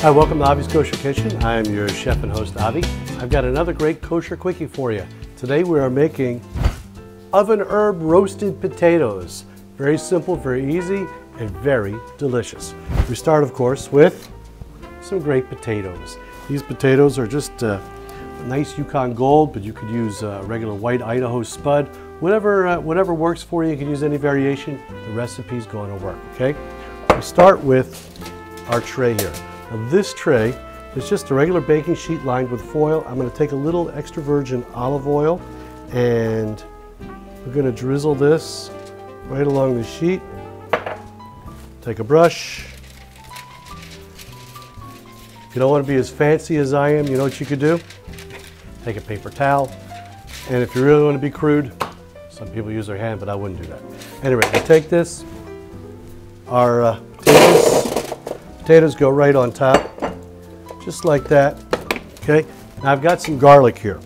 Hi, welcome to Avi's Kosher Kitchen. I'm your chef and host, Avi. I've got another great kosher quickie for you. Today we are making oven herb roasted potatoes. Very simple, very easy, and very delicious. We start, of course, with some great potatoes. These potatoes are just a nice Yukon Gold, but you could use a regular white Idaho spud. Whatever works for you. You can use any variation. The recipe's going to work, okay? We start with our tray here. Now this tray is just a regular baking sheet lined with foil. I'm going to take a little extra virgin olive oil and we're going to drizzle this right along the sheet. Take a brush. If you don't want to be as fancy as I am, you know what you could do? Take a paper towel. And if you really want to be crude, some people use their hand, but I wouldn't do that. Anyway, we take this. Our potatoes go right on top, just like that. Okay, now I've got some garlic here.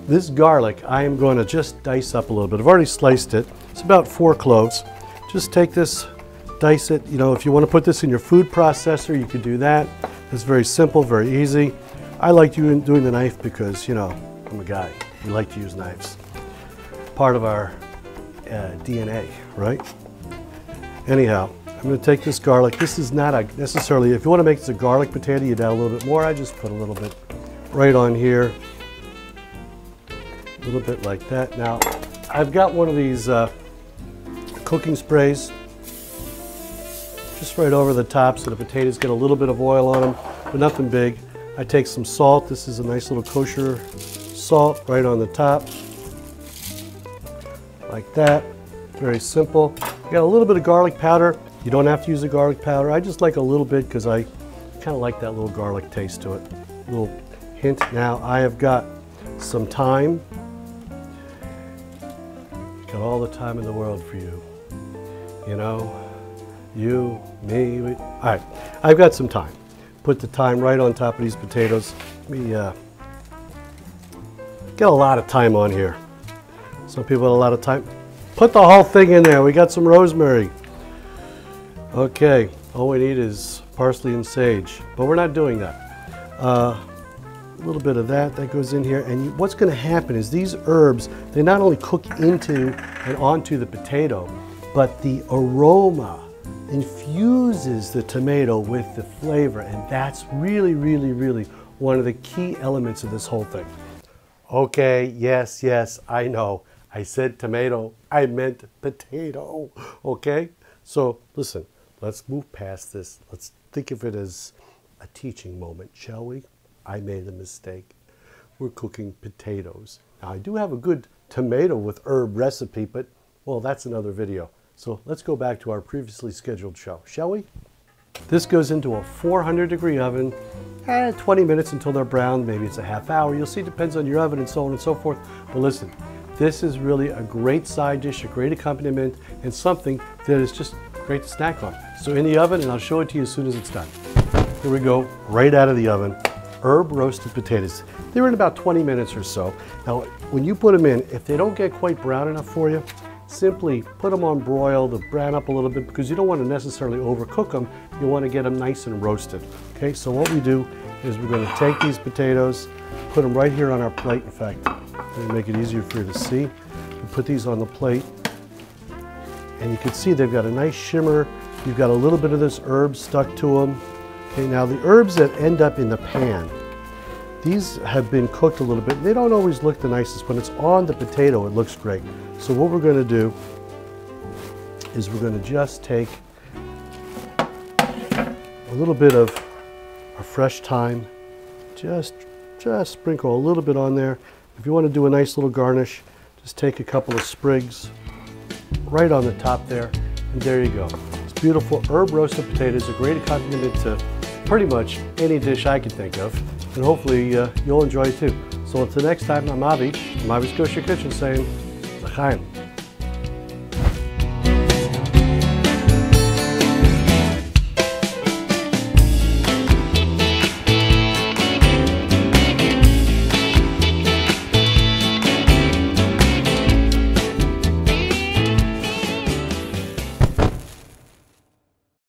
This garlic I am going to just dice up a little bit. I've already sliced it. It's about 4 cloves. Just take this, dice it. You know, if you want to put this in your food processor, you could do that. It's very simple, very easy. I like doing the knife because, you know, I'm a guy. We like to use knives. Part of our DNA, right? Anyhow, I'm going to take this garlic. This is not necessarily, if you want to make this a garlic potato, you'd add a little bit more. I just put a little bit right on here. A little bit like that. Now, I've got one of these cooking sprays just right over the top so the potatoes get a little bit of oil on them, but nothing big. I take some salt. This is a nice little kosher salt right on the top. Like that. Very simple. Got a little bit of garlic powder. You don't have to use the garlic powder. I just like a little bit because I kind of like that little garlic taste to it. A little hint. Now I have got some thyme. Got all the time in the world for you. You know, you, me. All right, I've got some thyme. Put the thyme right on top of these potatoes. Let me get a lot of thyme on here. Some people have a lot of thyme. Put the whole thing in there. We got some rosemary. Okay, all we need is parsley and sage, but we're not doing that. A little bit of that goes in here, and what's going to happen is these herbs, they not only cook into and onto the potato, but the aroma infuses the tomato with the flavor, and that's really, really, really one of the key elements of this whole thing. Okay, yes, I know. I said tomato, I meant potato, okay? So listen, let's move past this. Let's think of it as a teaching moment, shall we? I made a mistake. We're cooking potatoes. Now I do have a good tomato with herb recipe, but well, that's another video. So let's go back to our previously scheduled show, shall we? This goes into a 400-degree oven, 20 minutes until they're brown, maybe it's a half hour. You'll see, it depends on your oven and so on and so forth. But listen, this is really a great side dish, a great accompaniment, and something that is just great to snack on. So in the oven, and I'll show it to you as soon as it's done. Here we go, right out of the oven, herb roasted potatoes. They're in about 20 minutes or so. Now, when you put them in, if they don't get quite brown enough for you, simply put them on broil, they'll brown up a little bit because you don't want to necessarily overcook them. You want to get them nice and roasted. Okay, so what we do is we're going to take these potatoes, put them right here on our plate. In fact, let me make it easier for you to see. We put these on the plate, and you can see they've got a nice shimmer. You've got a little bit of this herb stuck to them. Okay, now the herbs that end up in the pan, these have been cooked a little bit. They don't always look the nicest. When it's on the potato, it looks great. So what we're going to do is we're going to just take a little bit of our fresh thyme, just sprinkle a little bit on there. If you want to do a nice little garnish, just take a couple of sprigs right on the top there, and there you go. It's beautiful herb roasted potatoes, a great accompaniment to pretty much any dish I can think of, and hopefully you'll enjoy it too. So until next time, I'm Avi from Avi's Kosher Kitchen saying, L'chaim.